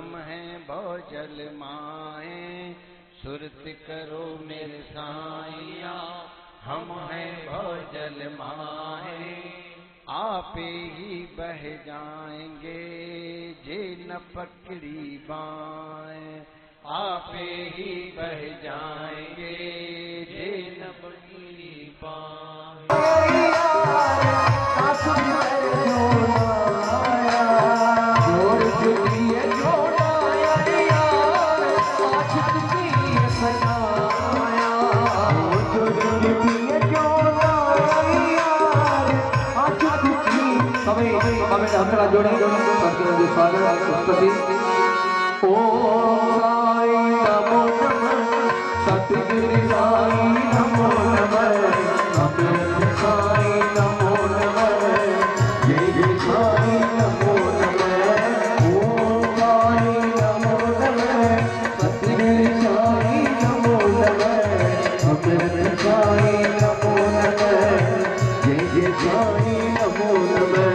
हम हैं भौजल माए, सुरत करो मेरे साइया, हम हैं भौजल माए। आपे ही बह जाएंगे जे न पकड़ी बाएं, आपे ही बह जाएंगे जे न पकड़ी बाएं। जोड़े ओम साई नमो नमः, सतगुरु साई नमो नमः, नमः साई नमो नमः, जय जय साई नमो नमः। ओम साई नमो नमः, सतगुरु साई नमो नमः, नमः साई नमो नमः, जय जय साई नमो नमः।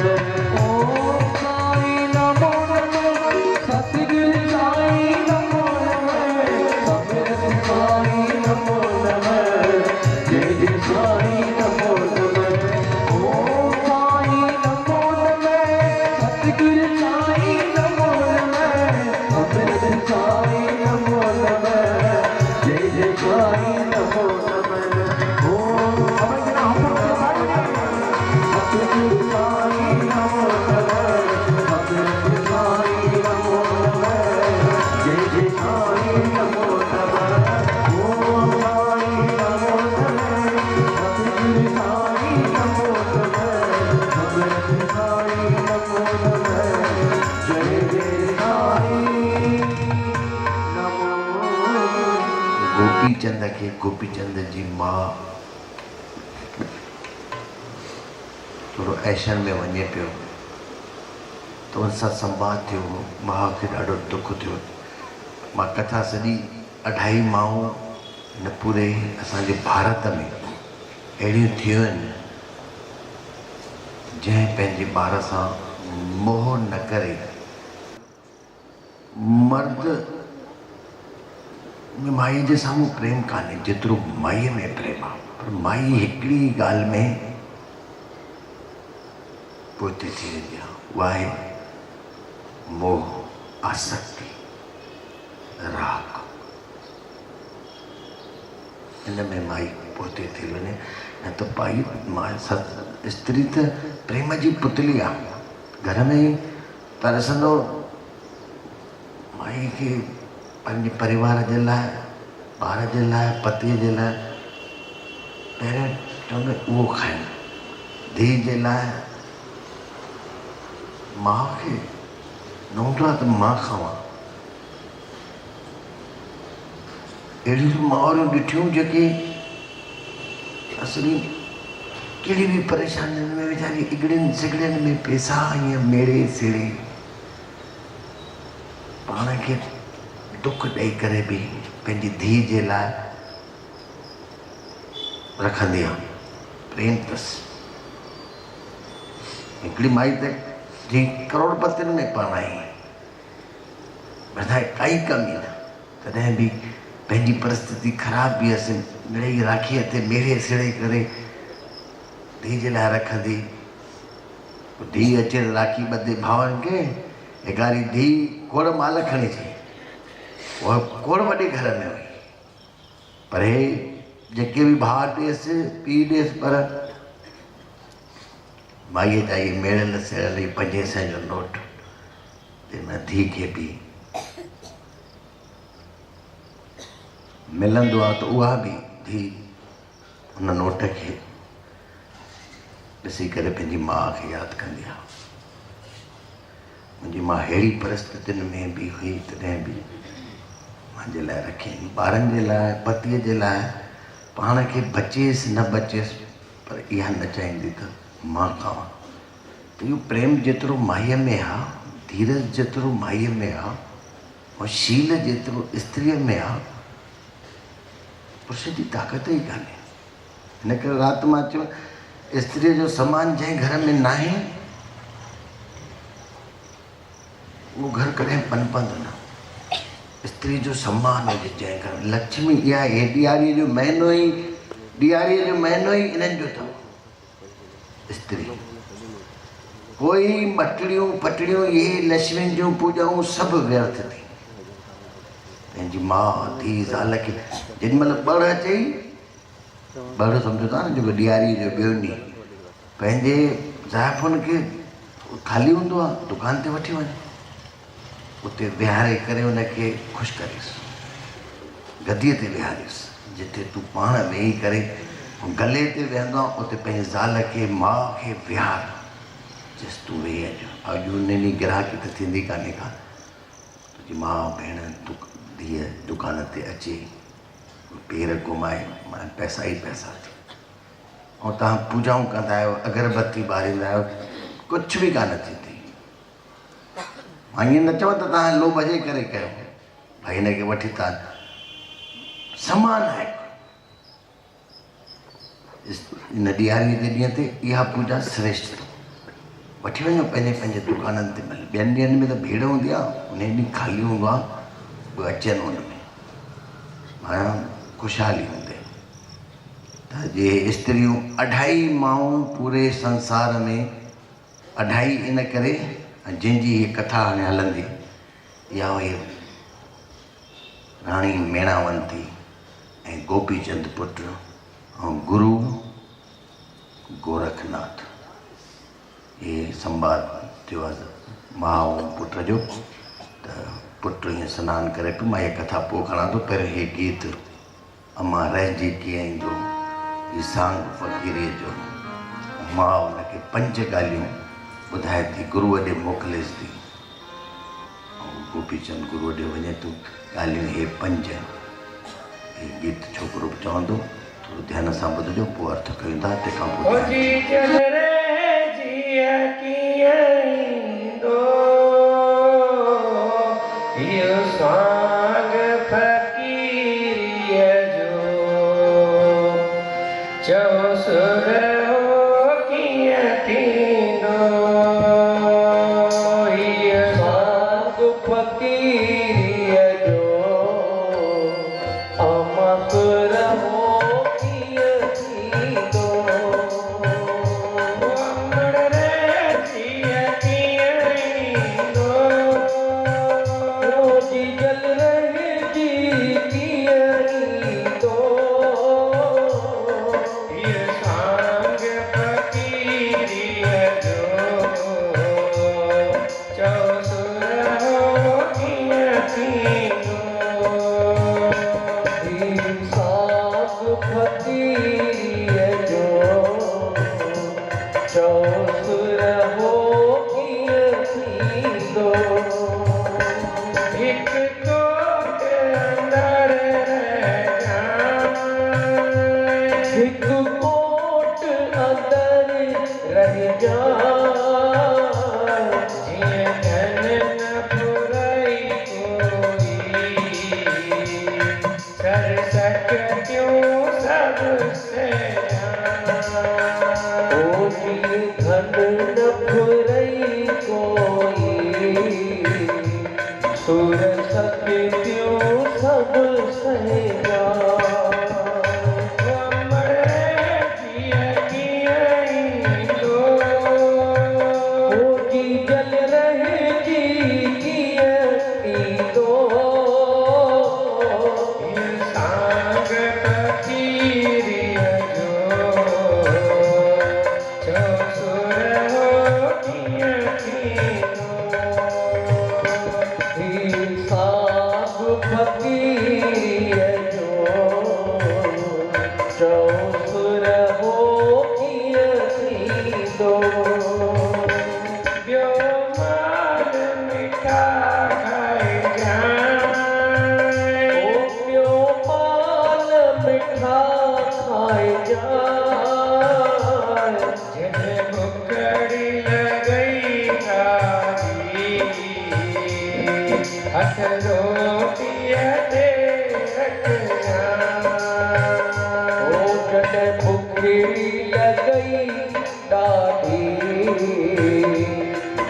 गोपीचंद के गोपीचंद जी मां थोड़ो एक्शन में वञे पियो तो उनसां संवाद थियो, मां खे ॾाढो दुख थियो। मां कथा सॼी 2.5 माऊं न पूरे असांजे भारत में अहिड़ियूं थियूं आहिनि जंहिं पंहिंजे ॿार सां मोह न करे। मर्द में माई जे साम्हूं प्रेम कान्हे जेतिरो माईअ में प्रेम आहे, पर माई हिकिड़ी ॻाल्हि में पोते थी वेंदी आहे, उहा आहे मोह, आसक्ति, राग। इन में माई पोते थी वञे। न त पाई मां स्त्री त प्रेम जी पुतली आहे, घर में ई तरसंदो माई खे पंहिंजे परिवार जे लाइ, ॿार जे लाइ, पतीअ जे लाइ। पहिरियों चवंदो उहो खाइनि, धीउ जे लाइ माउ खे न हूंदो आहे त मां खावां। अहिड़ियूं माउरूं ॾिठियूं जेके असली कहिड़ी बि परेशानियुनि में वीचारी इगड़ियुनि सिगड़ियुनि में पैसा ईअं मेड़े सेड़े पाण खे दुख ॾेई करे बि पंहिंजी धीउ जे लाइ रखंदी आहे, प्रेम अथसि। हिकिड़ी माई त जी करोड़पतियुनि में पाण आई, ॿुधाए काई कमी न, तॾहिं बि पंहिंजी परिस्थिति ख़राब बि हुअसि, मिड़ेई राखीअ ते मेड़े सेड़े करे धीउ जे लाइ रखंदी। धीउ अचे राखी ॿधे भाउनि खे, हिकारी धीउ खोड़ माल खणी अचे, उहा खोड़ वॾे घर में हुई, पर हे जेके बि भाउ ॾियसि पीउ ॾियसि, पर माईअ जा इहे मेड़ियल सेड़ियल 500 जो नोट जंहिंमें धीउ खे बि मिलंदो आहे त उहा बि धीउ हुन नोट खे ॾिसी करे पंहिंजी माउ खे यादि कंदी आहे। मुंहिंजी माउ अहिड़ी परिस्थितियुनि में बि हुई, तॾहिं बि मुंहिंजे लाइ रखियईं, ॿारनि जे लाइ, पतीअ जे लाइ। पाण खे बचेसि न बचेसि, पर इहा न चाहींदी त मां खावां। त इहो प्रेम जेतिरो माईअ में आहे, धीरज जेतिरो माईअ में आहे, ऐं शील जेतिरो स्त्रीअ में आहे, पुरुष जी ताक़त ई कान्हे। हिन करे राति मां चयो, स्त्रीअ जो समान जंहिं घर में नाहे उहो घर कॾहिं पनपंदो न। स्त्री जो सम्मान हुजे जंहिं घर में लक्ष्मी इहा हे ॾियारीअ जो महीनो ई ॾियारीअ जो महीनो ई इन्हनि जो अथव स्त्री कोई मटड़ियूं पटड़ियूं इहे लक्ष्मी जूं पूॼाऊं सभु व्यर्थ थी पंहिंजी माउ धीउ ज़ाल खे जेॾी महिल ॿड़ अचई ॿड़ सम्झो था न जेको ॾियारीअ जो ॿियो ॾींहुं पंहिंजे ज़ाइफ़ुनि खे ख़ाली हूंदो आहे दुकान ते वठी वञे उते विहारे करे उनखे ख़ुशि करेसि गदीअ ते विहारेसि जिते तूं पाण वेही करे गले ते वेहंदो आहे उते पंहिंजे ज़ाल खे माउ खे विहार जेसि तूं वेही अचो अॼु उन ॾींहुं ग्राहकी त थींदी कान्हे का तुंहिंजी माउ भेण धीअ दुकान ते अचे पेर घुमाए माना पैसा ई पैसा थी ऐं तव्हां पूजाऊं कंदा आहियो अगरबत्ती ॿारींदा आहियो कुझु बि कान थींदी मां ईअं न चवां त तव्हां लो भॼे करे कयो भाई हिनखे वठी तव्हां समान आहे इन ॾियारीअ जे ॾींहं ते इहा पूजा श्रेष्ठ वठी वञो पंहिंजे पंहिंजे दुकाननि ते ॿियनि ॾींहंनि में त भीड़ हूंदी आहे उन ॾींहुं ख़ाली हूंदो आहे उहे अचनि हुन में माना ख़ुशहाली हूंदी त जे स्त्रियूं अढाई माऊं पूरे संसार में अढाई इन करे जंहिंजी हीअ कथा हाणे हलंदी इहा हुई राणी मेणावंती ऐं गोपीचंद पुत्र ऐं गुरु गोरखनाथ ये संवाद थियो आहे माउ ऐं पुट जो त पुट हीअं सनानु करे पियो मां हीअ कथा पोइ खणां थो पहिरियों हीअ गीत अमां रहिजी कीअं ईंदो हीअ सांग फ़क़ीरीअ जो माउ हुनखे 5 ॻाल्हियूं ॿुधाए थी गुरूअ ॾे मोकिलेसि थी ऐं गोपीचंद गुरूअ ॾे वञे थो ॻाल्हियूं हे 5 हे गीत छोकिरो बि चवंदो थोरो ध्यान सां ॿुधिजो पोइ अर्थ कयूं था तंहिंखां पोइ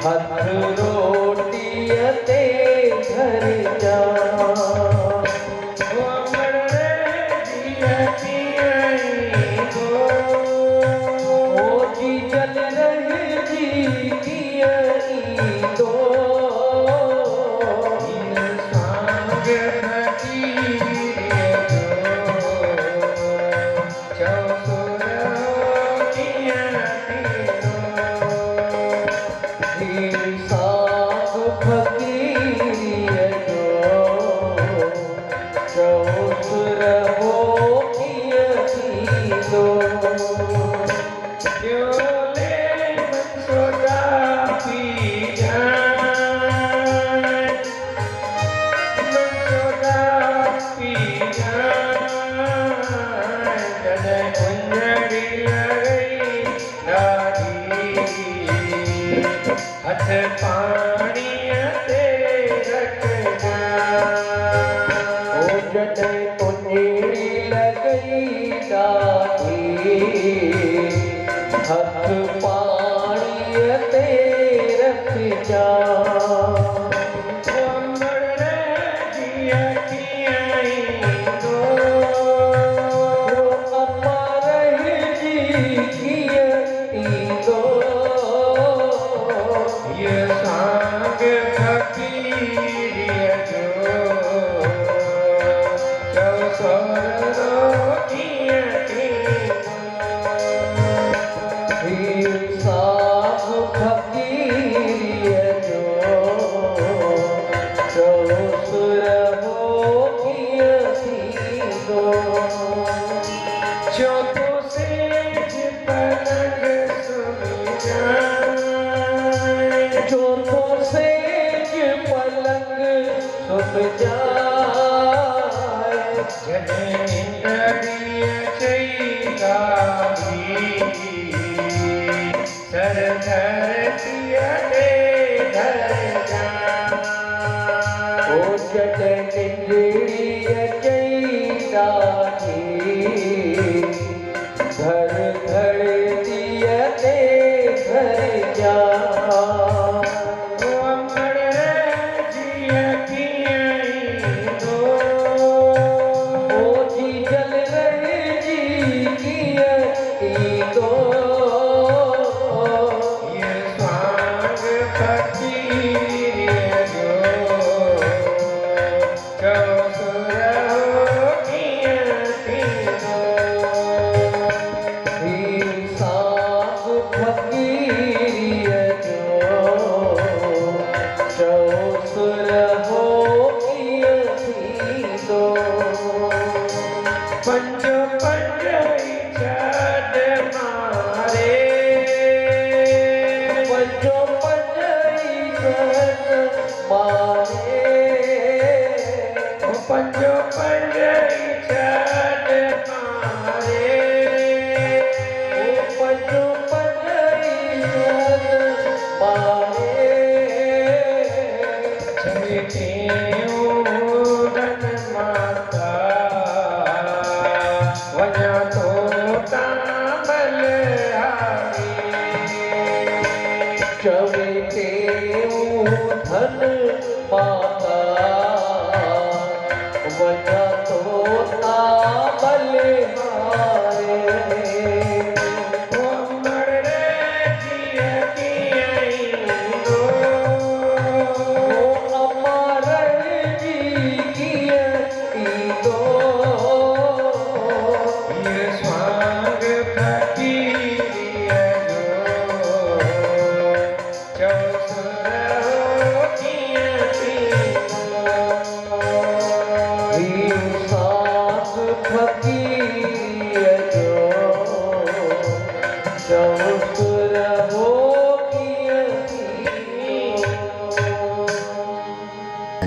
हथ रोटी ते घर जा अमर जिया पियाई दो ओ जी जल रहे जी पियाई दो सांग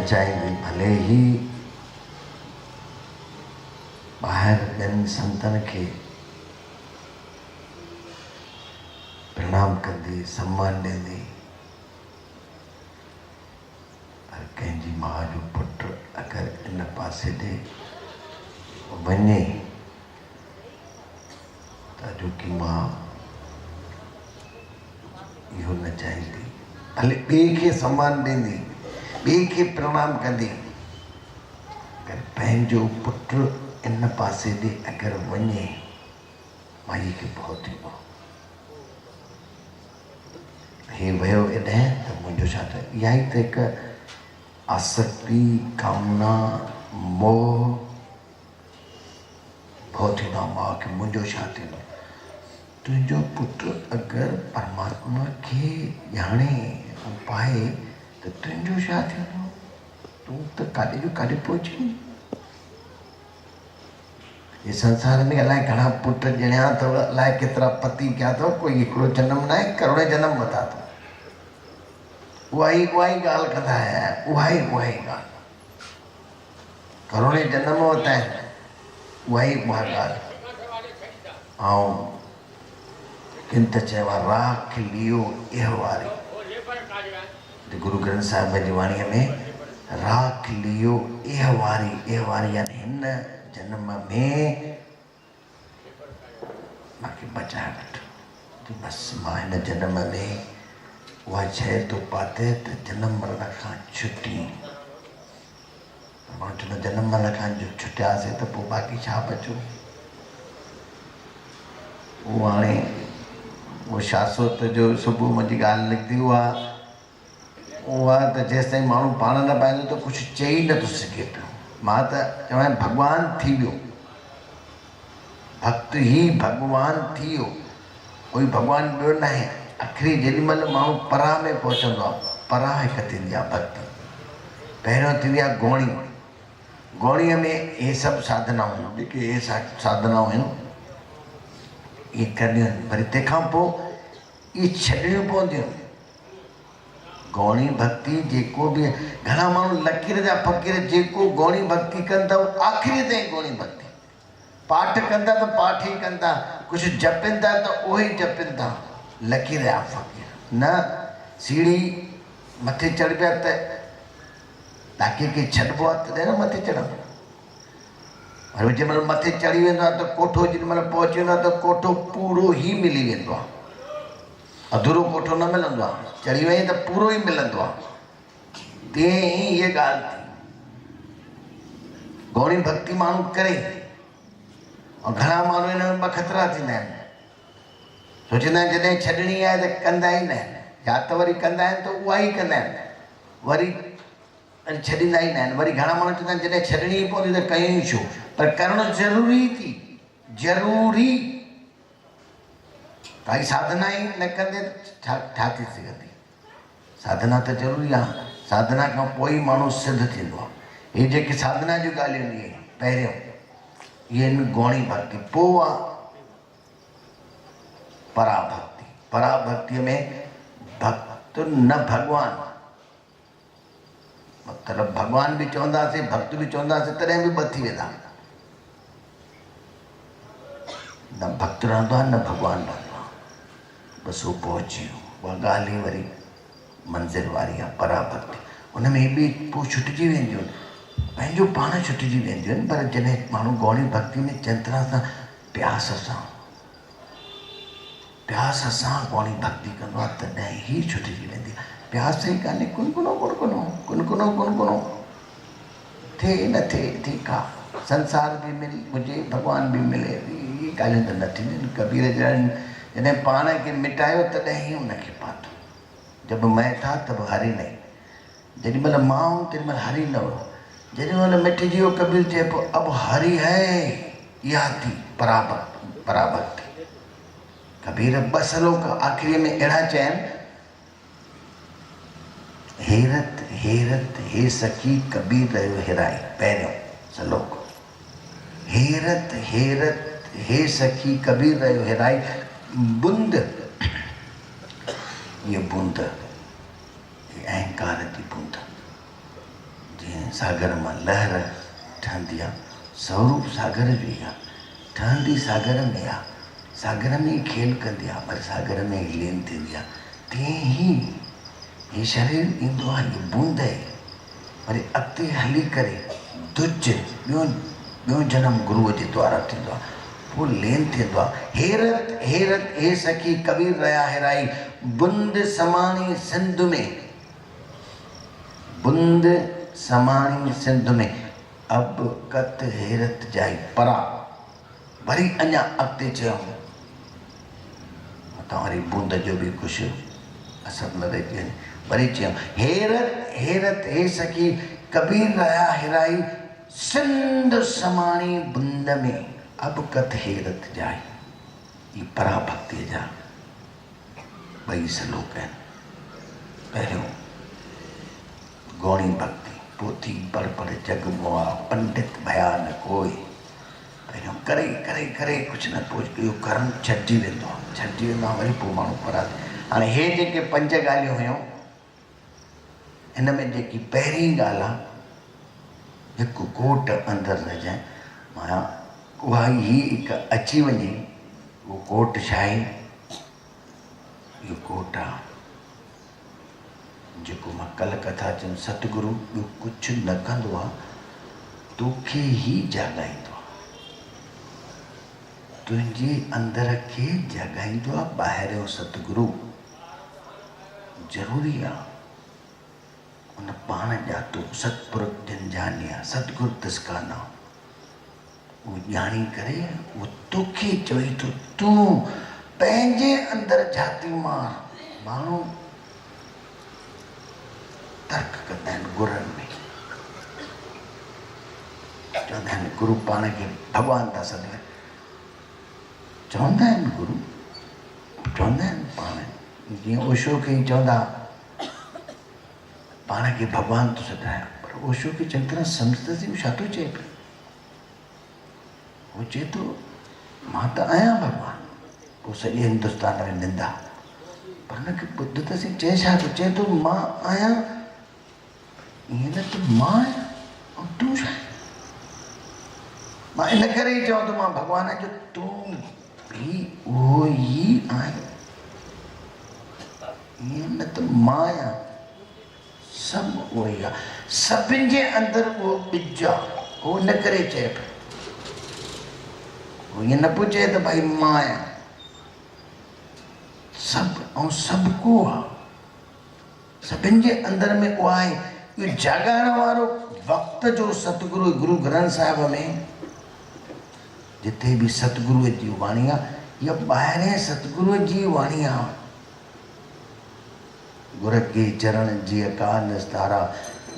चाहेंगे भले ही बाहर जन संतन के प्रणाम कंदी सम्मान ॾींदी पर कंहिंजी मां जो पुटु अगरि इन पासे ॾे वञे त जोकी मां इहो न चाहींदी भले ॿिए खे सम्मान ॾींदी ॿिए खे प्रणाम कंदे अगरि पंहिंजो पुटु इन पासे ॾे अगरि वञे माईअ खे भउ थींदो हे वियो एॾां त मुंहिंजो छा त इहा ई त हिकु आसक्ति कामना मोह भउ थींदो आहे माउ खे मुंहिंजो छा थींदो तुंहिंजो पुटु अगरि परमात्मा खे ॼाणे ऐं पाए त तुंहिंजो छा थींदो तूं त काॾे जो काॾे पहुची ये संसार में अलाए घणा पुट ॼणिया अथव अलाए केतिरा पति कया अथव कोई हिकिड़ो जनम न आहे करोड़े जनम वरिता अथव उहा ई ॻाल्हि कंदा आहिया उहा ई ॻाल्हि करोड़े जनम वरिता आहिनि उहा ॻाल्हि ऐं किन त चयो आहे राख लियो इह वारी गुरु ग्रंथ साहिब जी वाणीअ में राख लियो इह वारी यानी हिन जन्म में मूंखे बचाए वठो बसि मां हिन जन्म में उहा शइ तो पाते त जनम मरण खां छुटी मां चवंदो जनम मरण खां छुटियासीं त पोइ बाक़ी छा बचो उहो हाणे वो शाश्वत जो सुबुह मुंहिंजी ॻाल्हि निकिती उहा त जेसि ताईं माण्हू पाण न पाईंदो त कुझु चई नथो सघे पियो मां त चवां भॻवान थी वियो भक्त ई भॻवान थी वियो कोई भॻवान ॿियो न आहे आख़िरी जेॾीमहिल माण्हू परा में पहुचंदो आहे परा हिकु थींदी आहे भक्ति पहिरियों थींदी आहे गौणीअ में इहे सभु साधनाऊं जेके इहे साधनाऊं आहिनि इहे करणियूं आहिनि वरी तंहिंखां पोइ इहे छॾणियूं पवंदियूं आहिनि गौणी भक्ति जेको बि घणा माण्हू लकीर जा फ़क़ीर जेको गौणी भक्ति कनि था उहो आख़िरी ताईं गौणी भक्ति पाठ कनि था त पाठ ई कनि था कुझु जपनि था त उहे ई जपनि था लकीर जा फ़क़ीर न सीढ़ी मथे चढ़ पिया त ताकी खे छॾिबो आहे तॾहिं न मथे चढ़ंदो वरी जंहिंमहिल मथे चढ़ी वेंदो आहे त कोठो जेॾीमहिल पहुची वेंदो आहे त कोठो पूरो ई मिली वेंदो आहे अधूरो कोठो न मिलंदो आहे चढ़ी वई त पूरो ई मिलंदो आहे तीअं ई इहा ॻाल्हि थी गौणी भक्ति माण्हू करे ऐं घणा माण्हू हिन में ॿ खतरा थींदा आहिनि सोचींदा आहिनि जॾहिं छॾणी आहे त कंदा ई न आहिनि या त वरी कंदा आहिनि त उहा ई कंदा आहिनि वरी छॾींदा ई न आहिनि वरी घणा माण्हू चवंदा आहिनि जॾहिं छॾणी ई पवंदी त कयूं ई छो पर करणु ज़रूरी थी ज़रूरी काई साधना ई न कंदे छा थी सघंदी साधना त ज़रूरी आहे साधना खां पोइ ई माण्हू सिद्ध थींदो आहे इहे जेके साधना जूं ॻाल्हियूं आहिनि इहे पहिरियों इहे आहिनि गौणी भक्ति पोइ आहे पराभक्ति में भक्त न भॻवान मतिलबु भॻवान बि चवंदासीं भक्त बि चवंदासीं तॾहिं बि ॿ थी वेंदा न भक्त रहंदो आहे न भॻवानु रहंदो आहे बसि उहो पहुची वियो उहा ॻाल्हि ई वरी मंज़िल वारी आहे पराभक्ति उन में बि पोइ छुटिजी वेंदियूं आहिनि पंहिंजो पाण छुटिजी वेंदियूं आहिनि पर जॾहिं माण्हू गौणी भक्ति में चङी तरह सां प्यास सां गौणी भक्ति कंदो आहे तॾहिं ई छुटिजी वेंदी आहे प्यास ई कान्हे कुनकुनो थिए न थिए ठीकु आहे संसार बि हुजे भॻवान बि मिले इहे ॻाल्हियूं त न थींदियूं आहिनि कबीर जॾहिं पाण खे मिटायो तॾहिं ई उनखे पातो जब मैं था तब हरि नहीं जेॾीमहिल मां हुउमि तेॾीमहिल हरि न हो जेॾीमहिल मिटिजी वियो कबीर चए पोइ अब हरि है इहा थी पराभक्ति कबीर ॿ सलोक आख़िरीअ में अहिड़ा चया आहिनि हेरत हेरत हे सखी कबीर रहियो हिराई पहिरियों सलोक हेरत हेरत हे सखी कबीर रहियो हिराई बूंद ये बूंद अहंकार जी बूंद जीअं सागर मां लहर ठहंदी आहे स्वरूप सागर जो ई आहे ठहंदी सागर में आहे सागर में ई खेल कंदी आहे पर सागर में ई लीन थींदी आहे तीअं ई हे शरीर ईंदो आहे ये बूंद आहे वरी अॻिते हली करे दुज ॿियो जनम गुरूअ जे द्वारा थींदो आहे पोइ लीन थींदो आहे हेरत हेरत हे सखी कबीर रहिया हिराई बूंद समानी सिंध में बुंद समाणी सिंध में अब कत हैरत जाई परा। वरी अञा अॻिते चयो तव्हांरी बूंद जो भी कुछ असर न रहिजी वञे। वरी चयो हैरत हैरत हे सखी कबीर रहा हिराई सिंध समाणी बुंद में अब कत हैरत जाई। ये परा भक्ति जा ॿई सलोक आहिनि। पहिरियों गौणी भक्ति पोथी पर जग मोआ पंडित भया न कोई। पहिरियों करे करे करे कुछ न पोइ इहो करण छॾिजी वेंदो आहे वरी पोइ माण्हू परा। हाणे हे जेके 5 ॻाल्हियूं हुयूं हिन में जेकी पहिरीं ॻाल्हि आहे हिकु कोट अंदरि रहिजांइ मां उहा ही हिकु अची वञे। उहो कोट छा आहे? इहो कोट आहे जेको मां कल्ह कथा चयमि सतगुरु ॿियो कुझु न कंदो आहे तोखे ई जाॻाईंदो आहे। तुंहिंजे अंदर खे जाॻाईंदो आहे। ॿाहिरियों सतगुरु ज़रूरी आहे। उन पाण ॼातो सतपुरुष जन जानिया सतगुरु तिसका नाम उहो ॼाणी करे उहो तोखे चवई थो तूं पंहिंजे अंदरि जाती मार। माण्हू तर्क कंदा आहिनि गुरनि में चवंदा आहिनि गुरु पाण खे भॻवान था सॾनि। चवंदा आहिनि गुरु चवंदा आहिनि पाण जीअं ओशो खे चवंदा पाण खे भॻवान थो सॾाए पर ओशो खे चङी तरह सम्झंदासीं छा थो चए पियो। वो चए थो मां त आहियां भॻवान। पोइ सॼे हिंदुस्तान में निंदा पर हुनखे ॿुधंदासीं चए छा थो चए थो मां आहियां ईअं न त मां आहियां ऐं तूं छा आहे। मां इन करे ई चवां थो मां भॻवान जो तूं बि उहो ई आहीं। ईअं न त मां आहियां सभु उहो ई आहे। सभिनि जे अंदरि उहो ॿिज आहे। उहो इन करे चए पियो उहो ईअं न पियो चए त भाई मां आहियां सभु ऐं सभु को आहे। सभिनि जे अंदरि में उहा आहे। इहो जाॻाइण वारो वक़्त जो सतगुरु गुरु ग्रंथ साहिब में जिथे बि सतगुरुअ जी वाणी आहे इहा ॿाहिरें सतगुरुअ जी वाणी आहे। गुर के चरण जी अकाल तारा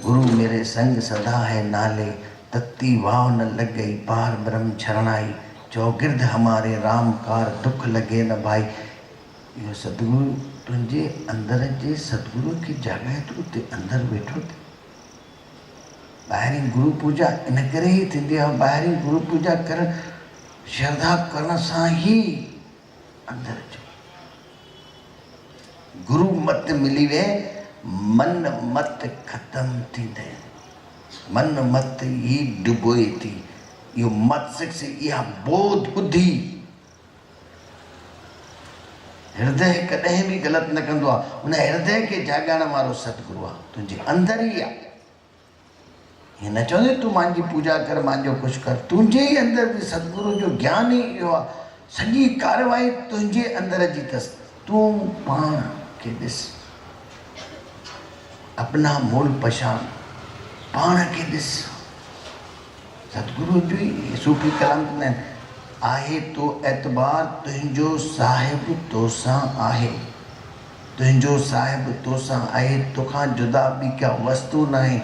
गुरु मेरे संग सदा है नाले तत्ती वाव न लग गई पार ब्रह्म शरणाई चौगिर्द हमारे राम कार दुख लगे न भाई। इहो सतगुरु तुंहिंजे अंदर जे सतगुरु खे जाॻाए थो उते अंदरि वेठो थिए। ॿाहिरीं गुरु पूजा इन करे ई थींदी आहे। ॿाहिरीं गुरु पूजा करण श्रद्धा करण सां ई अंदरि अचो। गुरु मत मिली वे मन मत ख़तम थींदे मन मत ई डुबोए थी। इहो मत सिक्स इहा बोध बुद्धि हृदय कॾहिं बि ग़लति न कंदो आहे। उन हृदय खे जाॻाइण वारो सतगुरु आहे तुंहिंजे अंदरि ई आहे। हीअं न चवंदे तूं मुंहिंजी पूजा कर मुंहिंजो कुझु कर। तुंहिंजे ई अंदरि बि सतगुरु जो ज्ञान ई इहो आहे। सॼी कारवाई तुंहिंजे अंदरि जी अथसि। तूं पाण खे ॾिस अपना मूल पछाण पाण खे ॾिस। सतगुरु जो ई सूफ़ी कलाम कंदा आहिनि आहे तो एतबार तुंहिंजो साहिबु तोसां आहे। तुंहिंजो साहिबु तोसां आहे तोखां जुदा ॿी का वस्तु न आहे।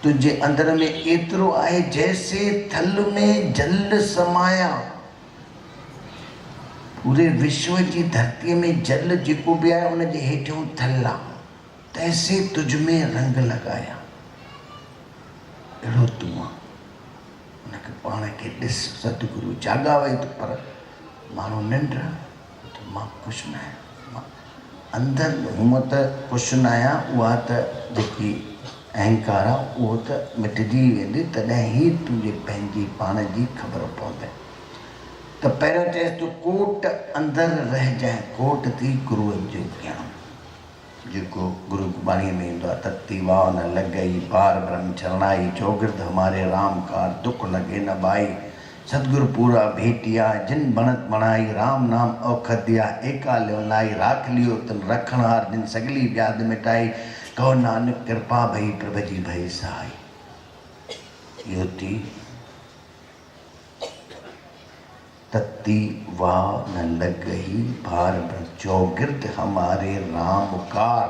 तुंहिंजे अंदरि में एतिरो आहे जैसे थल में जल समाया। पूरे विश्व जी धरतीअ में जल जेको बि आहे उनजे हेठियों थल आहे। तैसे तुझ में रंग लॻाया। अहिड़ो तूं आहे। उनखे पाण खे ॾिस। सतगुरु जाॻावे थो पर माण्हू निंड त मां कुझु न आहियां। मां अंदरि हूअं त कुझु न आहियां। उहा त जेकी अहंकार आहे उहो त मिटिजी वेंदी तॾहिं ई तुंहिंजे पंहिंजी पाण जी ख़बर पवंदे। त पहिरियों चएसि तूं कोट अंदरि रहिजांइ। कोट थी गुरूअ जो ज्ञान जेको गुरु बाणीअ में ईंदो आहे तत्ती वाह न लॻई पार ब्रह्म शरणाई चौगिर्द हमारे राम कार दुख लगे न भाई। सतगुरु पूरा भेटिया जिन बनत बणाई राम नाम औखदिया एका लाई राख लियो तन रखणहार जिन सगली व्याध मिटाई। कहो नानक कृपा भई प्रभ जी भई सहाय। इहो थी तत्ती वाह न लगही भार चौगिर्द हमारे रामकार।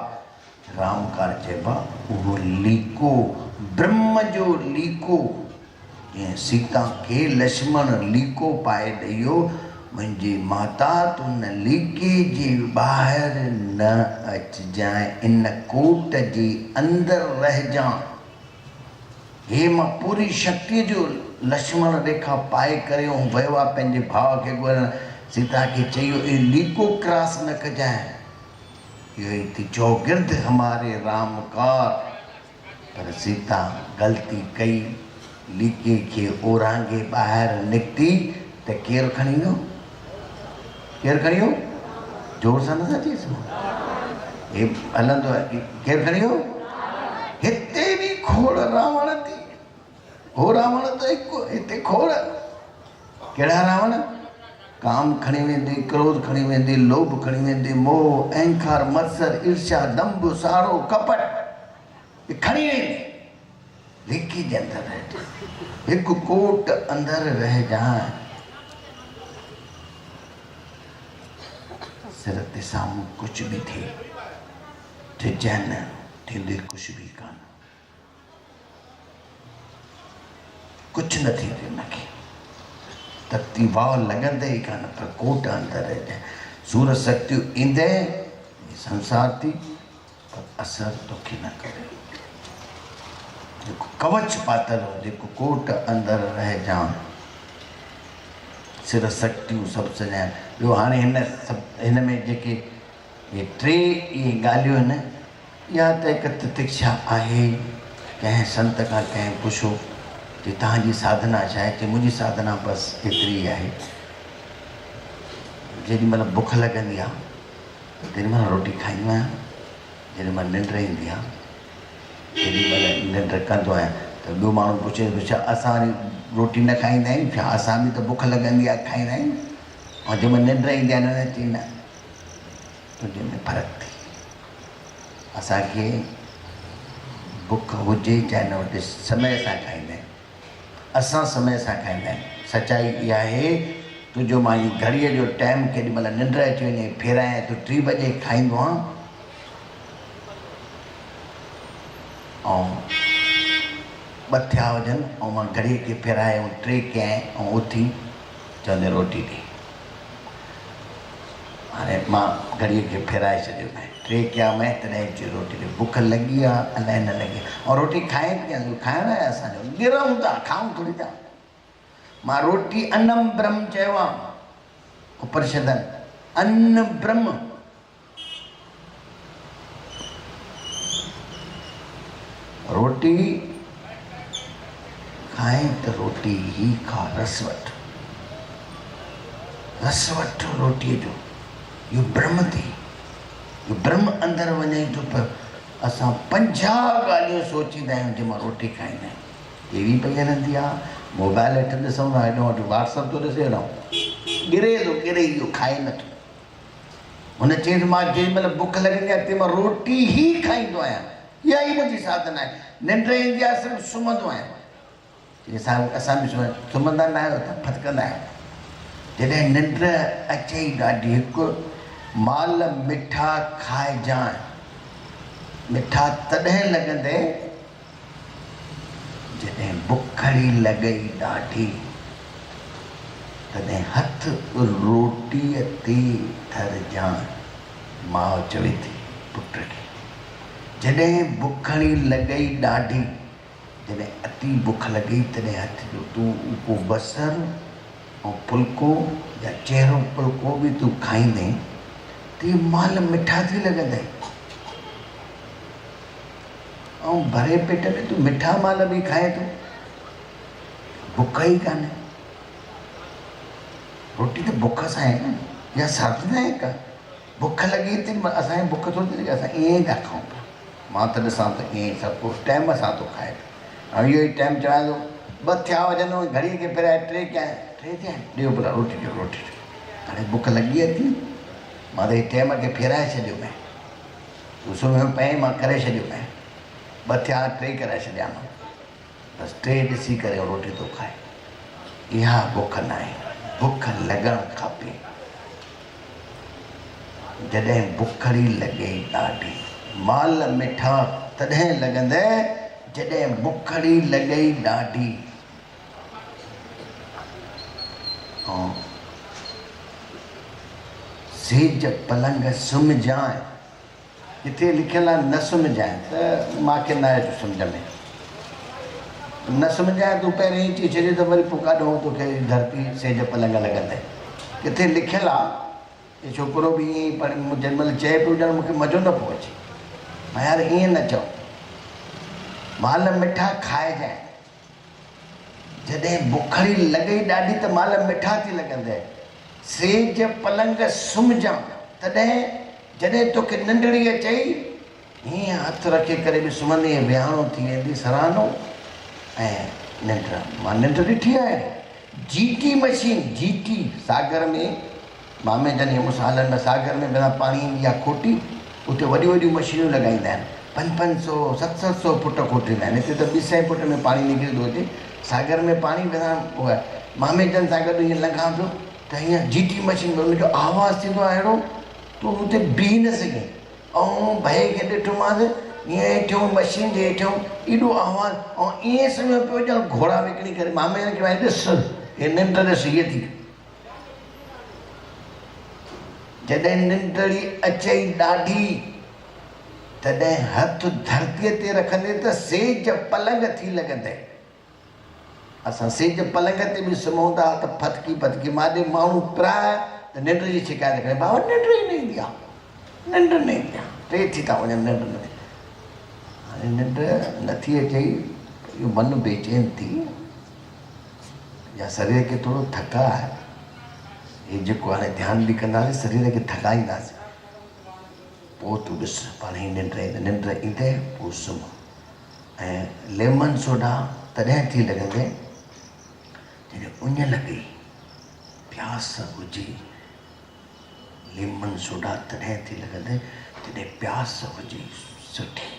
रामकार चइबा उहो लीको, ब्रह्म जो लीको। जीअं सीता खे लक्ष्मण लीको पाए ॾियो, मुंहिंजी माता तूं न लीके जे ॿाहिरि न अचिजांइ, इन कोट जे अंदरि रहिजांइ। हे मां पूरी शक्तिअ जो लक्ष्मण रेखा पाए करे ऐं वियो आहे पंहिंजे भाउ खे ॻोल्हण। सीता खे चयो ए लीको क्रॉस न कजांइ। इहो ई थी चौगिर्द हमारे रामकार। पर सीता ग़लती कई, लीके खे ओरांगे ॿाहिरि निकिती त केरु खणी वियो? केरु खणी वियो? जोर सां नथा चइसि, हे हलंदो आहे। केरु खणी वियो? हिते बि खोड़ रावण थी। हो रावण त हिकु, हिते खोड़। कहिड़ा रावण? काम खणी वेंदे, क्रोध खणी वेंदे, लोभ खणी वेंदे, मोह, अहंकार, मत्सर, ईर्ष्या, दंभ, साड़ो, कपट, ये खणी वेंदे। लीके जे अंदरि रहिजांइ, हिकु कोट अंदरि रहिजांइ। सिर ते साम्हूं कुझु बि थिए, थिजांइ न, थींदे कुझु बि कान, कुझु न थींदे हुनखे। तत्ती वाह लॻंदे ई कान, पर कोट अंदरि रहिजांइ। सूरज शक्तियूं ईंदे संसार थी, पर असर तोखे न करे। जेको कवच पातल हो, जेको कोट अंदरि रहिजांइ। सिर शक्तियूं सभु सॼाइनि। ॿियो हाणे हिन में जेके इहे टे इहे ॻाल्हियूं आहिनि, इहा त हिकु तितिक्षा आहे। कंहिं संत खां कंहिं पुछो कि तव्हांजी साधना छा आहे? कि मुंहिंजी साधना बसि एतिरी ई आहे, जेॾीमहिल बुख लॻंदी आहे तेॾीमहिल रोटी खाईंदो आहियां, जेॾीमहिल निंड ईंदी आहे तेॾीमहिल निंड कंदो आहियां। त ॿियो माण्हू पुछे छा असां रोटी न खाईंदा आहियूं छा? असां बि त बुख लॻंदी आहे खाईंदा आहियूं, ऐं जंहिंमहिल निंड ईंदी आहे न अची न, तुंहिंजे में फ़र्क़ु थी। असांखे बुख हुजे चाहे न हुजे, समय सां खाईंदा आहियूं, असां समय सां खाईंदा आहियूं। सचाई इहा आहे, तुंहिंजो मां ई घड़ीअ जो टाइम केॾीमहिल निंड अची वञे फेराए तूं 3 बजे खाईंदो आहियां, ऐं 2 थिया हुजनि ऐं मां घड़ीअ खे फेराए ऐं 3 कयां ऐं उथी चवंदे रोटी ॾे। हाणे मां घड़ीअ खे फेराए छॾियो, 3 कया मैं तॾहिं अची रोटी ॾे। बुख लॻी आहे अलाए न लॻी, ऐं रोटी खाए कीअं? खाइणु आहे असांजो, गिरऊं था, खाऊं थोरी था। मां रोटी अन्नम ब्रह्म चयो आहे उपनिषदनि, अन्न ब्रह्म। रोटी खाए त रोटी ही खा, रस वठ, रस वठ रोटीअ जो। इहो ब्रह्म थी, इहो ब्रह्म अंदरि वञे थो। पर असां 50 ॻाल्हियूं सोचींदा आहियूं जंहिं मां रोटी खाईंदा आहियूं। टीवी पई हलंदी आहे, मोबाइल हेठि ॾिसूं था, हेॾो वटि व्हाट्सअप थो ॾिसे, हेॾो गिरे थो, गिरे इहो खाए नथो। हुन चई मां जेॾीमहिल बुख लॻंदी आहे तंहिं महिल रोटी ई खाईंदो आहियां, इहा ई मुंहिंजी साधना आहे। निंड ईंदी आहे सिर्फ़ु सुम्हंदो आहियां। असां बि सुम्हंदा न आहियो त फतकंदा आहियूं। जॾहिं निंड अचे ई ॾाढी, हिकु माल मिठा खाइजांइ। मिठा तॾहिं लॻंदे जॾहिं बुखड़ी लॻई ॾाढी, तॾहिं हथ रोटीअ ते धरजांइ। माउ चवे थी पुट खे, जॾहिं बुखड़ी लॻई ॾाढी, जॾहिं अति बुख लॻई तॾहिं हथ जो तूं को बसर ऐं फुल्को या चहिरो फुल्को बि तूं खाईंदे त माल मिठा थी लॻंदई। ऐं भरे पेट में तूं मिठा माल बि खाए थो, बुख ई कान्हे। रोटी त बुख सां आहे न, या साधना आहे का? बुख लॻी थी, असांखे बुख थोरी थी लॻे, असां ईअं ई था खाऊं पिया। मां त ॾिसां त ईअं ई सभु कुझु टाइम सां थो खाए। ऐं इहो ई टाइम चवां थो 2 थिया हुजनि, घड़ीअ खे फेराए 3 कया, 3 थिया ॾियो भला रोटी ॾियो, रोटी ॾियो। हाणे बुख लॻी थी, मां त टाइम खे फेराए छॾियो मैं। तूं सुम्हियो पए मां करे छॾियो पए 2 थिया 3 करे छॾिया मां बसि 3 ॾिसी करे रोटी थो खाए इहा बुख न आहे बुख लॻणु खपे जॾहिं बुखड़ी लॻे ॾाढी माल मिठा तॾहिं लॻंदे जॾहिं बुखड़ी लॻे ॾाढी ऐं सेज पलंग सुम्हिजांइ हिते लिखियलु आहे न सुम्हिजांइ त मूंखे न अचे सम्झ में न सुम्हिजांइ तूं पहिरीं ई चई छॾे त वरी पोइ काॾो तोखे धरती सेज पलंग लॻंदे किथे लिखियलु आहे हे छोकिरो बि ईअं ई पर जंहिं महिल चए पियो ॼण मूंखे मज़ो न पियो अचे मां यार ईअं न चओ माल मिठा खाइजांइ जॾहिं बुखड़ी लॻई ॾाढी त माल मिठा थी लॻंदे सेज पलंग सुम्हिजां तॾहिं जॾहिं तोखे निंडड़ी अचई हीअं हथु रखी करे बि सुम्हंदी विहाणो थी वेंदी सराहनो ऐं निंड मां निंड ॾिठी आहे जीटी मशीन जीटी सागर में मामे जन मुसालनि में सागर में बिना पाणी ईंदी आहे खोटी उते वॾियूं वॾियूं मशीनूं लॻाईंदा आहिनि 500 700 फुट खोटींदा आहिनि हिते त 200 फुट में पाणी निकिरे थो अचे सागर में पाणी बिना उहो आहे मामे जन सां गॾु ईअं लंघां पियो त हीअं जीटी मशीन में उनजो आवाज़ु थींदो आहे अहिड़ो तूं हुते बीह न सघे ऐं भई खे ॾिठोमांसि ईअं हेठियों मशीन जे हेठियों एॾो आवाज़ु ऐं ईअं सुम्हियो पियो ॼण घोड़ा विकिणी करे मामे खे भाई ॾिस हे निंड ॾिस हीअ थी जॾहिं निंडड़ी अचई ॾाढी तॾहिं हथु धरतीअ ते रखंदे त सेज पलंग थी लॻंदे असां सेज पलंग ते बि सुम्हूं था त फतकी फतकी माॾे माण्हू प्राय त निंड जी शिकायत करे बाबा निंड ई न ईंदी आहे निंड न ईंदी आहे 3 थी था वञनि निंड न थी हाणे निंड नथी अचे इहो मन बेचैन थी या शरीर खे थोरो थका आहे हे जेको हाणे ध्यानु बि कंदासीं शरीर खे थकाईंदासीं पोइ तूं ॾिस पाण ई निंड ईंदे पोइ सुम्ह ऐं लेमन सोडा तॾहिं थी लॻंदे जॾहिं उञ लॻी प्यास हुजे लेमन सोडा तॾहिं थी लॻंदे जॾहिं प्यास हुजे सुठी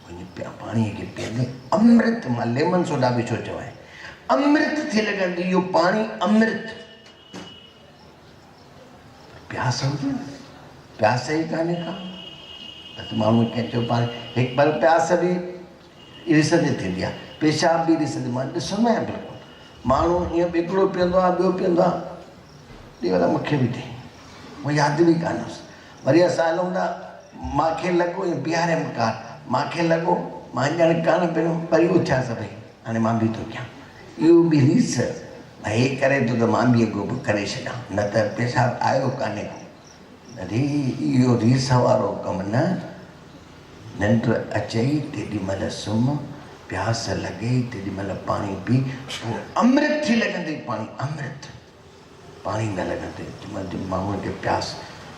उन पाणीअ खे पीअंदे अमृत मां लेमन सोडा बि छो चवां अमृत थी लॻंदी इहो पाणी अमृत प्यास हुजे न प्यास ई कान्हे का बसि माण्हू कंहिं चयो पाणी हिकु बार प्यास बि ॾिसंदे थींदी आहे पेशाब बि ॾिसंदे मां ॾिसंदो आहियां बिल्कुलु माण्हू ईअं हिकिड़ो पीअंदो आहे ॿियो पीअंदो आहे ॾेव त मूंखे बि थिए मूं यादि बि कान हुअसि वरी असां हलूं था मूंखे लॻो ईअं बीहारे मकार मूंखे लॻो मां ॼण कान पियो वरी उथिया सभई हाणे मां बि थो कयां इहो बि रीस भई करे थो त मां बि अॻो बि करे छॾां न त पेशाब आयो कान्हे अरे इहो रीस वारो कमु न निंड अचई तेॾी महिल सुम्ह प्यास लॻे तेॾी महिल पाणी पी पोइ अमृत थी लॻंदे पाणी अमृत पाणी न लॻंदे जंहिंमहिल माण्हूअ खे प्यास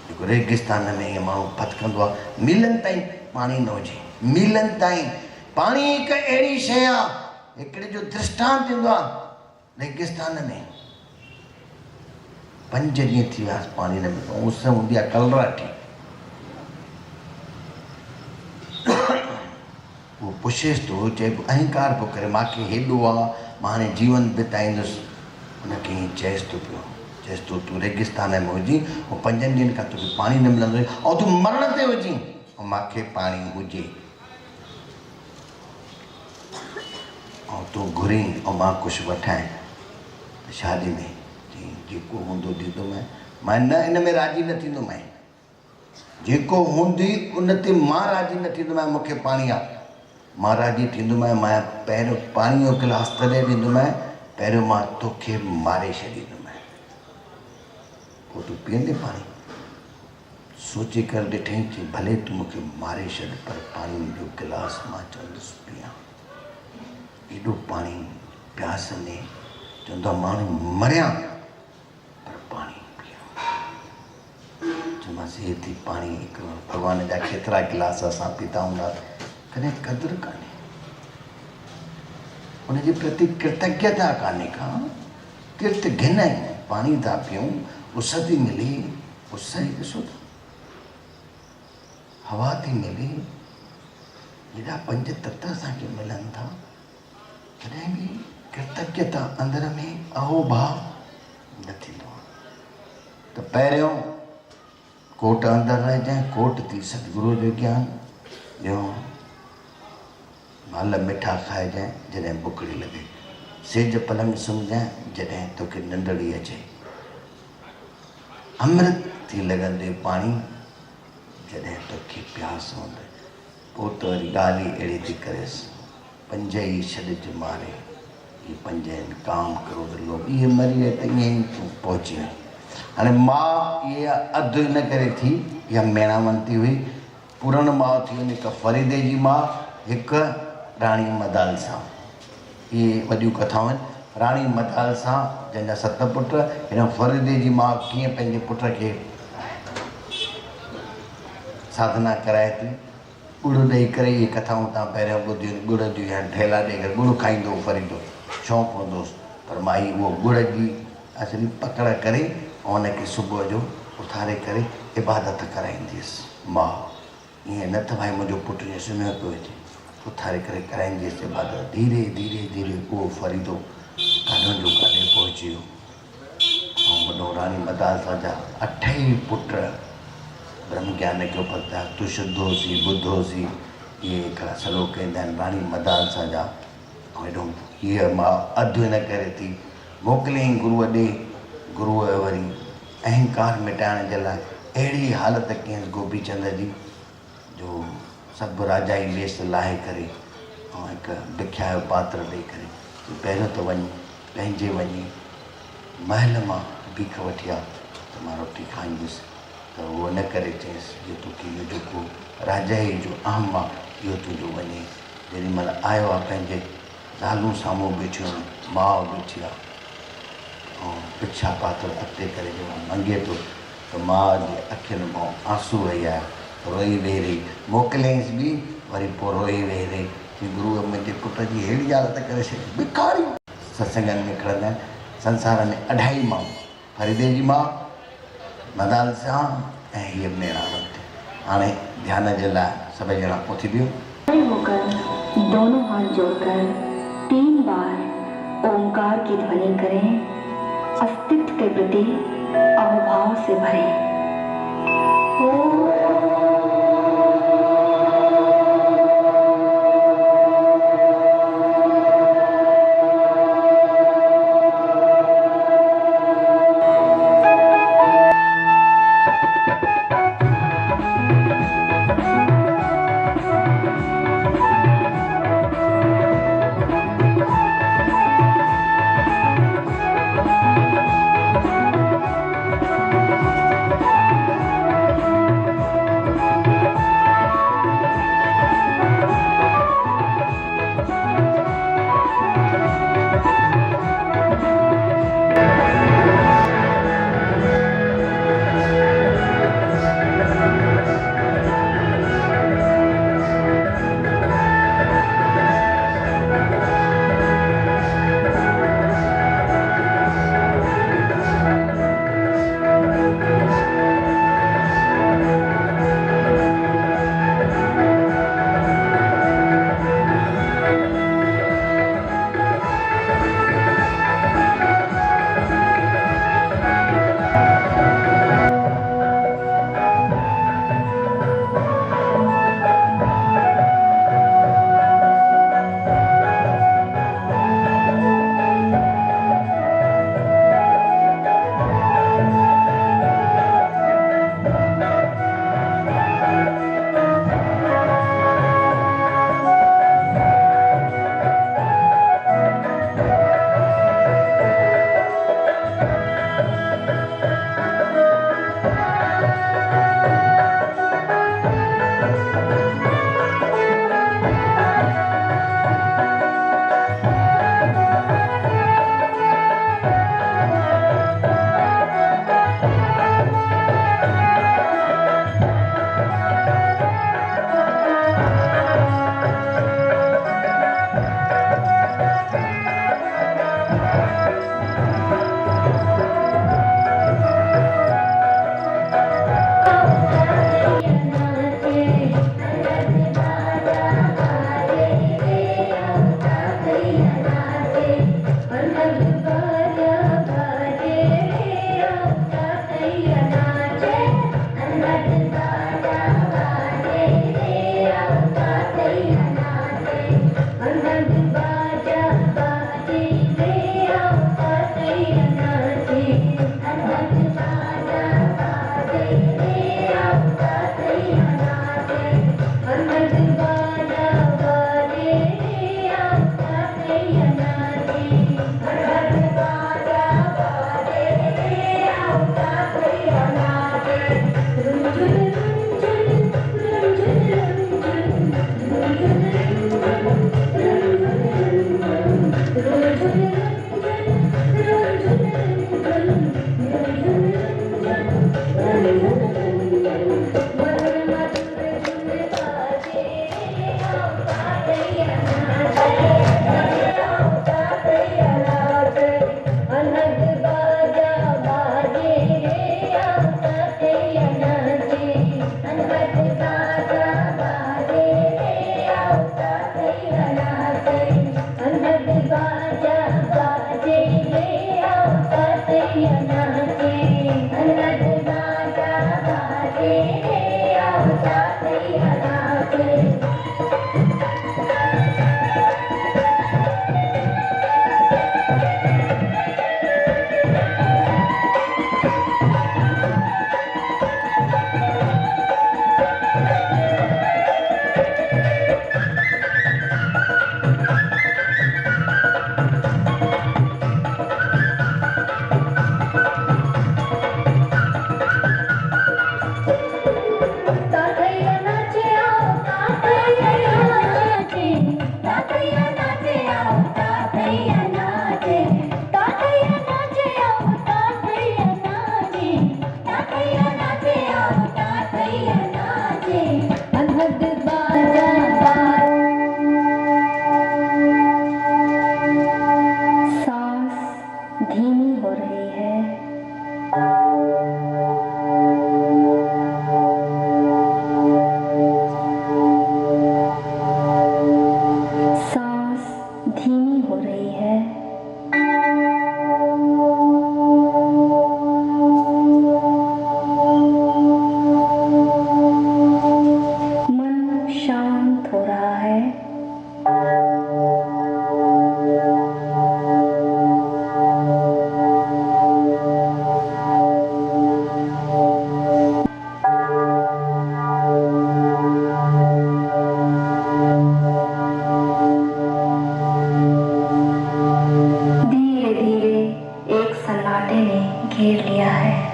जेको रेगिस्तान में ईअं माण्हू फतकंदो आहे मीलनि ताईं पाणी न हुजे मीलनि ताईं पाणी हिकु अहिड़ी शइ आहे हिकिड़े जो दृष्टांत थींदो आहे रेगिस्तान में 5 ॾींहं थी वियासीं पाणी न मिलियो उस हूंदी आहे कलराठी उहो पुछेसि थो चए अहंकार पियो करे मूंखे हेॾो आहे मां हाणे जीवन बिताईंदुसि हुनखे ईअं चएसि थो पियो चएसि थो तूं रेगिस्तान में हुजी ऐं 5 ॾींहंनि खां तोखे पाणी न मिलंदो ऐं तूं मरण ते हुजी ऐं मूंखे पाणी हुजे ऐं तूं घुरी ऐं मां कुझु वठाए शादी में जेको हूंदो ॾींदोमांइ मां न इन में राज़ी न थींदोमांइ जेको हूंदी उन ते मां राज़ी न थींदोमांइ मूंखे पाणी आहे मां राज़ी थींदोमांइ मां पहिरियों पाणी जो गिलास तॾहिं ॾींदोमांइ पहिरियों मां तोखे मारे छॾींदोमांइ पोइ तूं पीअंदे पाणी सोचे करे ॾिठईं चई भले तूं मूंखे मारे छॾ पर पाणी जो गिलास मां चवंदुसि पीआं एॾो पाणी प्यास में चवंदो आहे माण्हू मरियां पर पाणी पीआं चयोमांसि हे थी पाणी हिकिड़ो भॻवान जा केतिरा गिलास असां पीता हूंदा कॾहिं क़दुरु कान्हे उनजे प्रति कृतज्ञता कान्हे का किर्त घिन आहियूं पाणी था पियूं उस थी मिले उस ई ॾिसो था हवा थी मिले, हेॾा पंज तत्व असांखे मिलनि था, तॾहिं बि कृतज्ञता अंदर में अहोभाव न थींदो आहे। त पहिरियों कोट अंदरि रहिजांइ, कोट थी सतगुरू जो ज्ञान। ॿियो माल मिठा खाइजांइ जॾहिं बुखड़ी लॻे, सेज पलंग सुम्हजांइ जॾहिं तोखे निंडड़ी अचे, अमृत थी लॻंदे पाणी जॾहिं तोखे प्यास हूंदे। पोइ त वरी ॻाल्हि ई अहिड़ी थी करेसि, पंज ई छॾिज मारे, इहे पंज आहिनि काम क्रोध लोभ, इहे मरी रहे त ईअं ई तूं पहुची वञ। हाणे माउ इहा अधु इन करे थी, इहा मेणावंती हुई, पूरण माउ थी वञे, हिकु फरीदे जी माउ, हिकु राणी मदाल सां। इहे वॾियूं कथाऊं आहिनि। राणी मदाल सां जंहिंजा 7 पुट, हिन फरीदे जी माउ कीअं पंहिंजे पुट खे साधना कराए थी, गुड़ ॾेई करे। इहे कथाऊं तव्हां पहिरियों ॿुधियूं, गुड़ जी या ढेला ॾेई करे गुड़ खाईंदो हो फरीदो, शौक़ु हूंदोसि, पर माई उहो गुड़ जी असली पकड़ करे ऐं हुनखे सुबुह जो उथारे करे इबादत कराईंदी हुअसि माउ। ईअं न त भाई मुंहिंजो पुटु ईअं सुम्हियो पियो हुजे, उथारे करे कराईंदी हुअसि इबादत। धीरे धीरे धीरे उहो फरीदो काॾो जो काॾे पहुची वियो। ऐं वॾो राणी मदाल सां जा 8 ई पुट ब्रह्म ज्ञान खे उपता, तूं शुद्धोसी बुद्धोसी, इहे हिकिड़ा सलोक कहंदा आहिनि राणी मदाल सां जा। ऐं हेॾो हीअ मां अधु न करे थी मोकिलियईं गुरूअ ॾे। गुरूअ वरी अहंकार मिटाइण जे लाइ अहिड़ी हालत कयसि गोपी चंद जी, जो सभु राजाई वेस लाहे करे ऐं हिकु भिख्या जो पात्र ॾेई करे, पहिरियों त वञी पंहिंजे वञी महल मां भीख वठी आ त मां रोटी खाईंदुसि। त उहो न करे चयसि, इहो तोखे इहो जेको राजाई जो अहम आहे इहो तुंहिंजो वञे। जेॾी महिल आयो आहे पंहिंजे ज़ालूं साम्हूं बीठियूं, माउ बीठी आहे ऐं भिक्षा पात्र अॻिते करे जो मंगे थो, त माउ जे अखियुनि मां आंसू वही आया, रोई वेही रही। मोकिलियईंसि बि, वरी पोइ रोई वेही रही कि गुरूअ मुंहिंजे पुट जी अहिड़ी हालत करे छॾी, भिखारियूं। सत्संगनि में खणंदा आहिनि, संसार में 2 माउ, फरीदे जी माउ मदाल सां ऐं हीअ मेणावंती। हाणे ध्यान जे लाइ सभई ॼणा उथी बिहो। होकर दोनों हाथ जोड़कर 3 बार ओंकार की ध्वनि करें, अस्तित्व के प्रति अहोभाव से भरें। बाजा बाजे रे आओ तातैया नाचे अलग बाजा बाजे रे आओ तातैया नाचे घेर लिया है।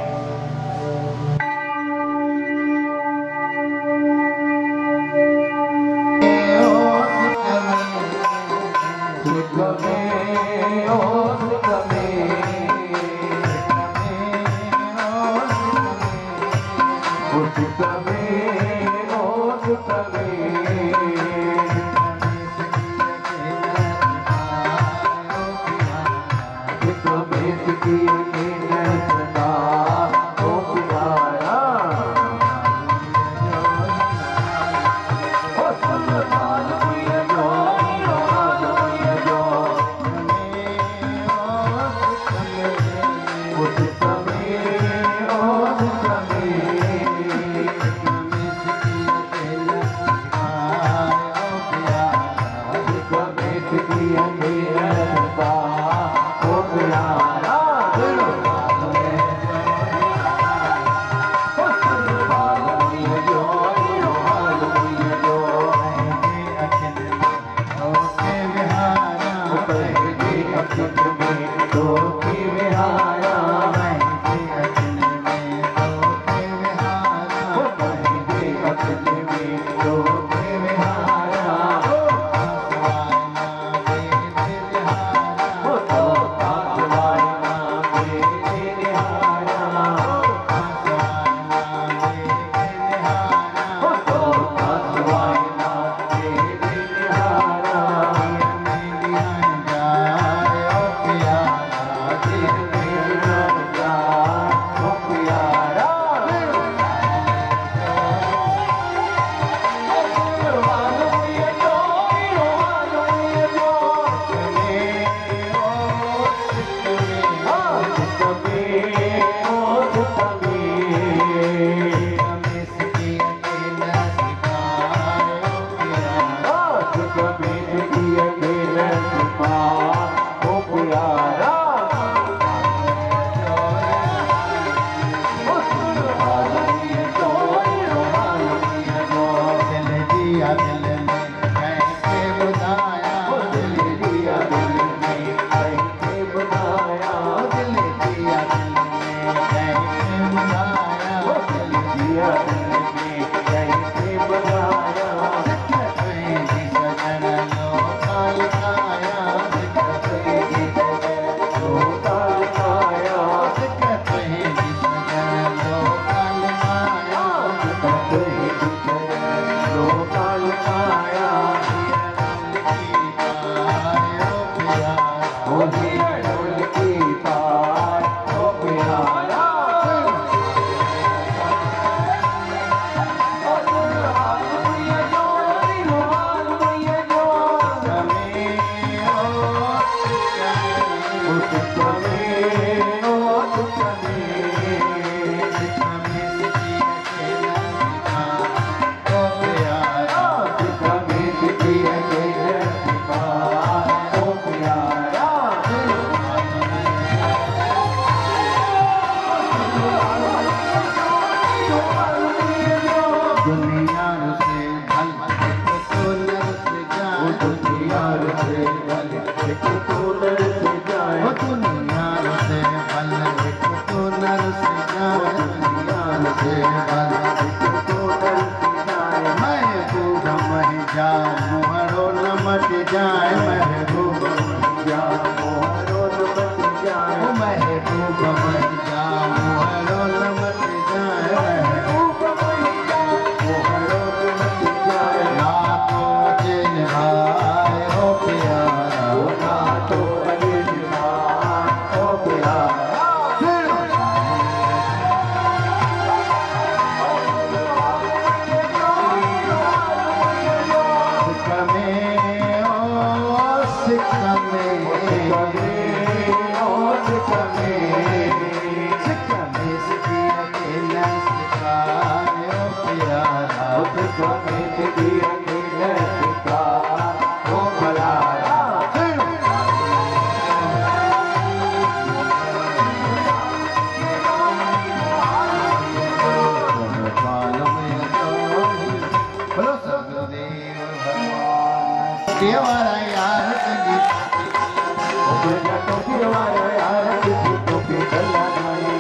टोपी वाला यार तुझी टोपी कलाकारी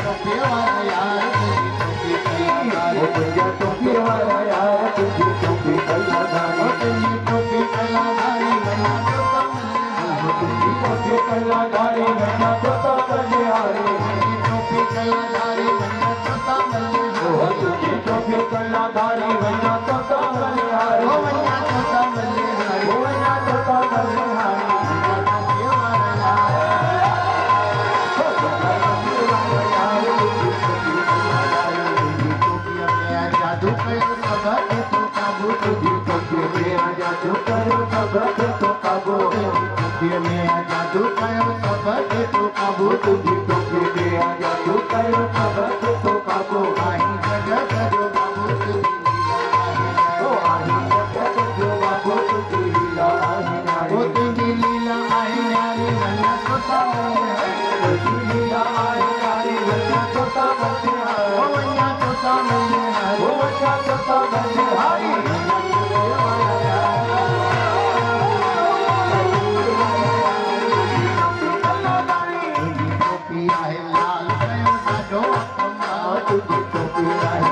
टोपी वाला यार तुझी टोपी वाला यार तुझी टोपी कलाकारी तुझी टोपी कलाकारी बना तुझी टोपी कलाकारी बना तोता बलिहारी टोपी कलाकारी बना तोता बलिहारी तुझी टोपी कलाकारी बना तोता बलिहारी ओ बना तोता बलिहारी ओ बना तोता बलिहारी जादू करो सबके तो काबू तुझी टोपी में जादू करो सबके तो काबू टोपी में जादू करो सबके तो काबू तुझी टोपी में जादू करो सबके तो काबू आई जगत जो बाबू तुझी ओ आई जगत जो बाबू तुझी लीला आई नारी ओ तुझी लीला आई नारी मन्ना तोता तुझी लीला आई नारी मन्ना तोता ओ मन्ना तोता ओ मन्ना तोता बलिहारी तुझी टोपी आहे लाल कयो ॾाढो अकबाल तुझी टोपी आहे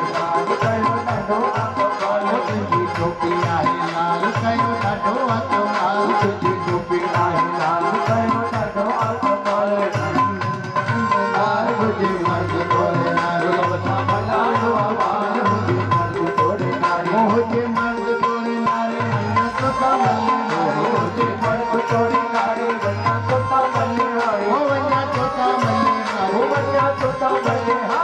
लाल कयो ॾाढो अकबाल तुझी टोपी आहे लाल कयो ॾाढो अकबाल मुझे मर्द तोड़े नारी बता भलाड़ो आवाज मुझे मर्द तोड़े नारी मुझे मर्द तोड़े नारी मन्ना तोता बलिहारी मुझे मर्द तोड़े नारी मन्ना तोता बलिहारी ओ मन्ना तोता बलिहारी ओ मन्ना तोता बलिहारी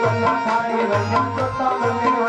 कलाकारी बना तोता बलिहारी